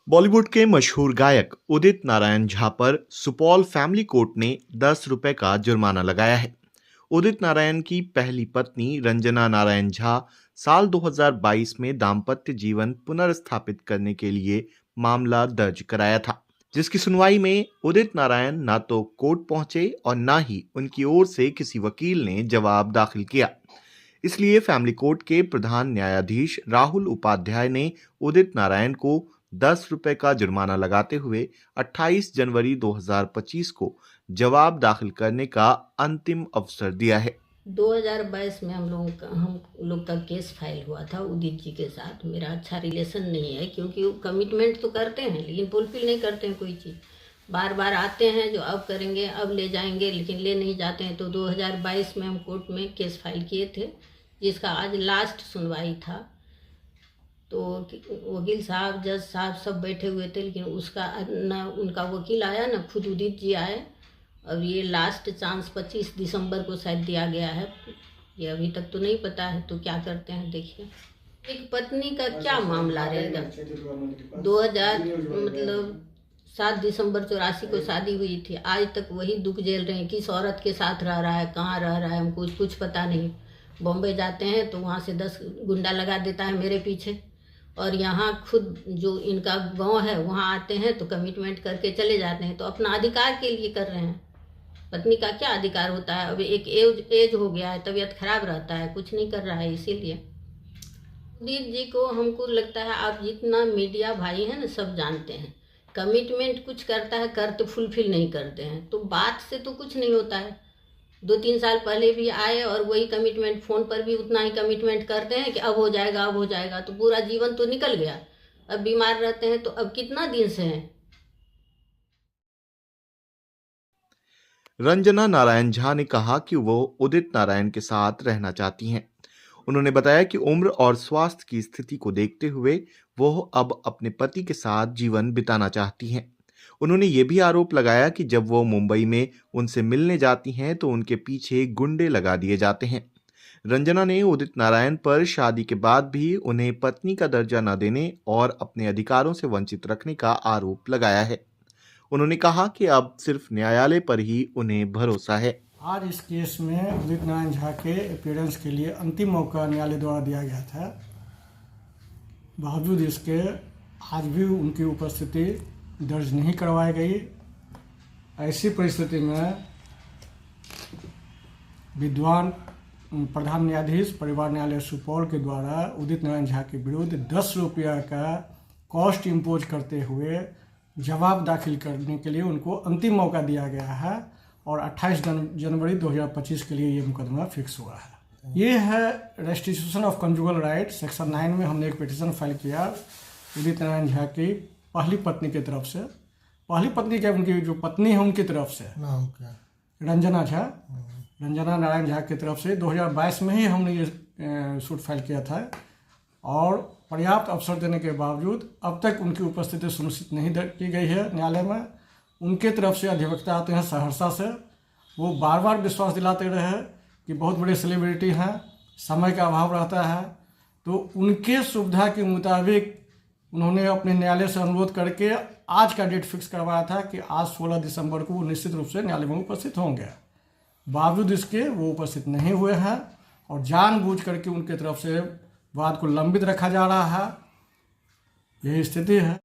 बॉलीवुड के मशहूर गायक उदित नारायण झा पर सुपौल फैमिली कोर्ट ने 10 रुपए का जुर्माना लगाया है। उदित नारायण की पहली पत्नी रंजना नारायण झा साल 2022 में दाम्पत्य जीवन पुनर्स्थापित करने के लिए मामला दर्ज कराया था, जिसकी सुनवाई में उदित नारायण ना तो कोर्ट पहुंचे और ना ही उनकी ओर से किसी वकील ने जवाब दाखिल किया। इसलिए फैमिली कोर्ट के प्रधान न्यायाधीश राहुल उपाध्याय ने उदित नारायण को 10 रुपए का जुर्माना लगाते हुए 28 जनवरी 2025 को जवाब दाखिल करने का अंतिम अवसर दिया है। 2022 में हम लोग का केस फाइल हुआ था उदित जी के साथ। मेरा अच्छा रिलेशन नहीं है, क्योंकि वो कमिटमेंट तो करते हैं लेकिन फुलफिल नहीं करते हैं कोई चीज़। बार बार आते हैं जो अब करेंगे, अब ले जाएंगे, लेकिन ले नहीं जाते हैं। तो 2022 में हम कोर्ट में केस फाइल किए थे, जिसका आज लास्ट सुनवाई था। तो वकील साहब, जज साहब सब बैठे हुए थे, लेकिन उसका ना उनका वकील आया ना खुद उदित जी आए। अब ये लास्ट चांस 25 दिसंबर को शायद दिया गया है। ये अभी तक तो नहीं पता है, तो क्या करते हैं देखिए। एक पत्नी का क्या मामला रहेगा। 2000 मतलब 7 दिसंबर 84 को शादी हुई थी। आज तक वही दुख झेल रहे हैं। किस औरत के साथ रह रहा है, कहाँ रह रहा है, हमको कुछ पता नहीं। बॉम्बे जाते हैं तो वहाँ से 10 गुंडा लगा देता है मेरे पीछे, और यहाँ खुद जो इनका गांव है वहाँ आते हैं तो कमिटमेंट करके चले जाते हैं। तो अपना अधिकार के लिए कर रहे हैं। पत्नी का क्या अधिकार होता है। अब एक एज हो गया है, तबीयत खराब रहता है, कुछ नहीं कर रहा है। इसीलिए उदित जी को हमको लगता है, आप जितना मीडिया भाई है ना सब जानते हैं, कमिटमेंट कुछ करता है, करते फुलफिल नहीं करते हैं। तो बात से तो कुछ नहीं होता है। 2-3 साल पहले भी आए और वही कमिटमेंट, फ़ोन पर भी उतना ही कमिटमेंट करते हैं कि अब हो जाएगा, अब हो जाएगा। तो पूरा जीवन तो निकल गया। अब बीमार रहते हैं तो अब कितना दिन से हैं। रंजना नारायण झा ने कहा कि वो उदित नारायण के साथ रहना चाहती हैं। उन्होंने बताया कि उम्र और स्वास्थ्य की स्थिति को देखते हुए वो अब अपने पति के साथ जीवन बिताना चाहती हैं। उन्होंने ये भी आरोप लगाया कि जब वो मुंबई में उनसे मिलने जाती हैं तो उनके पीछे गुंडे लगा दिए जाते हैं। रंजना ने उदित नारायण पर शादी के बाद भी उन्हें पत्नी का दर्जा न देने और अपने अधिकारों से वंचित रखने का आरोप लगाया है। उन्होंने कहा कि अब सिर्फ न्यायालय पर ही उन्हें भरोसा है। आज इस केस में उदित नारायण झा के अपीयरेंस के लिए अंतिम मौका न्यायालय द्वारा दिया गया था। बावजूद इसके आज भी उनकी उपस्थिति दर्ज नहीं करवाई गई। ऐसी परिस्थिति में विद्वान प्रधान न्यायाधीश परिवार न्यायालय सुपौल के द्वारा उदित नारायण झा के विरुद्ध 10 रुपया का कॉस्ट इम्पोज करते हुए जवाब दाखिल करने के लिए उनको अंतिम मौका दिया गया है, और 28 जनवरी 2025 के लिए ये मुकदमा फिक्स हुआ है। ये है restitution of conjugal right. Section 9 में हमने एक पिटीशन फाइल किया उदित नारायण झा की पहली पत्नी की तरफ से। पहली पत्नी क्या, उनकी जो पत्नी है उनकी तरफ से, नाम क्या, रंजना झा, रंजना नारायण झा की तरफ से 2022 में ही हमने ये सूट फाइल किया था। और पर्याप्त अवसर देने के बावजूद अब तक उनकी उपस्थिति सुनिश्चित नहीं की गई है न्यायालय में। उनके तरफ से अधिवक्ता आते हैं सहरसा से, वो बार बार विश्वास दिलाते रहे कि बहुत बड़े सेलिब्रिटी हैं, समय का अभाव रहता है। तो उनके सुविधा के मुताबिक उन्होंने अपने न्यायालय से अनुरोध करके आज का डेट फिक्स करवाया था कि आज 16 दिसंबर को वो निश्चित रूप से न्यायालय में उपस्थित होंगे। बावजूद इसके वो उपस्थित नहीं हुए हैं, और जानबूझ करके उनके तरफ से वाद को लंबित रखा जा रहा है। यही स्थिति है।